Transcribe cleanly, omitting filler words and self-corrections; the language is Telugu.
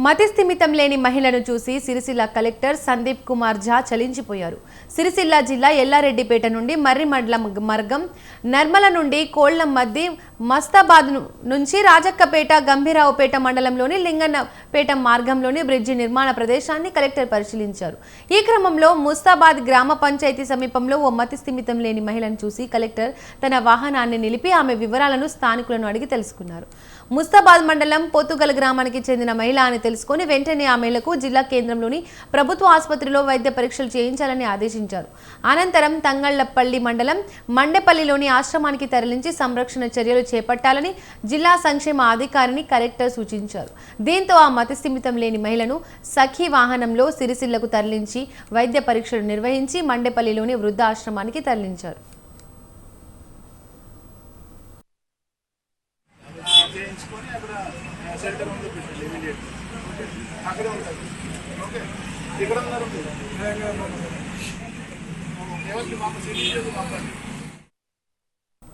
మతిస్థిమితం లేని మహిళను చూసి సిరిసిల్ల కలెక్టర్ సందీప్ కుమార్ ఝా చలించిపోయారు. సిరిసిల్ల జిల్లా ఎల్లారెడ్డిపేట నుండి మర్రిమండలం మార్గం, నర్మల నుండి కోళ్లమద్ది, మస్తాబాద్ నుంచి రాజక్కపేట, గంభీరావుపేట మండలంలోని లింగన్నపేట మార్గంలోని బ్రిడ్జి నిర్మాణ ప్రదేశాన్ని కలెక్టర్ పరిశీలించారు. ఈ క్రమంలో ముస్తాబాద్ గ్రామ పంచాయతీ సమీపంలో ఓ మతిస్థిమితం లేని మహిళను చూసి కలెక్టర్ తన వాహనాన్ని నిలిపి ఆమె వివరాలను స్థానికులను అడిగి తెలుసుకున్నారు. ముస్తాబాద్ మండలం పోతుగల్ గ్రామానికి చెందిన మహిళ అని తెలుసుకొని వెంటనే ఆ మహిళకు జిల్లా కేంద్రంలోని ప్రభుత్వ ఆసుపత్రిలో వైద్య పరీక్షలు చేయించాలని ఆదేశించారు. అనంతరం తంగళ్లపల్లి మండలం మండేపల్లిలోని ఆశ్రమానికి తరలించి సంరక్షణ చర్యలు చేపట్టాలని జిల్లా సంక్షేమ అధికారిని కలెక్టర్ సూచించారు. దీంతో ఆ మతిస్థిమితం లేని మహిళను సఖీ వాహనంలో సిరిసిల్లకు తరలించి వైద్య పరీక్షలు నిర్వహించి మండేపల్లిలోని వృద్ధాశ్రమానికి తరలించారు. ఇక్కడ ఉన్నారు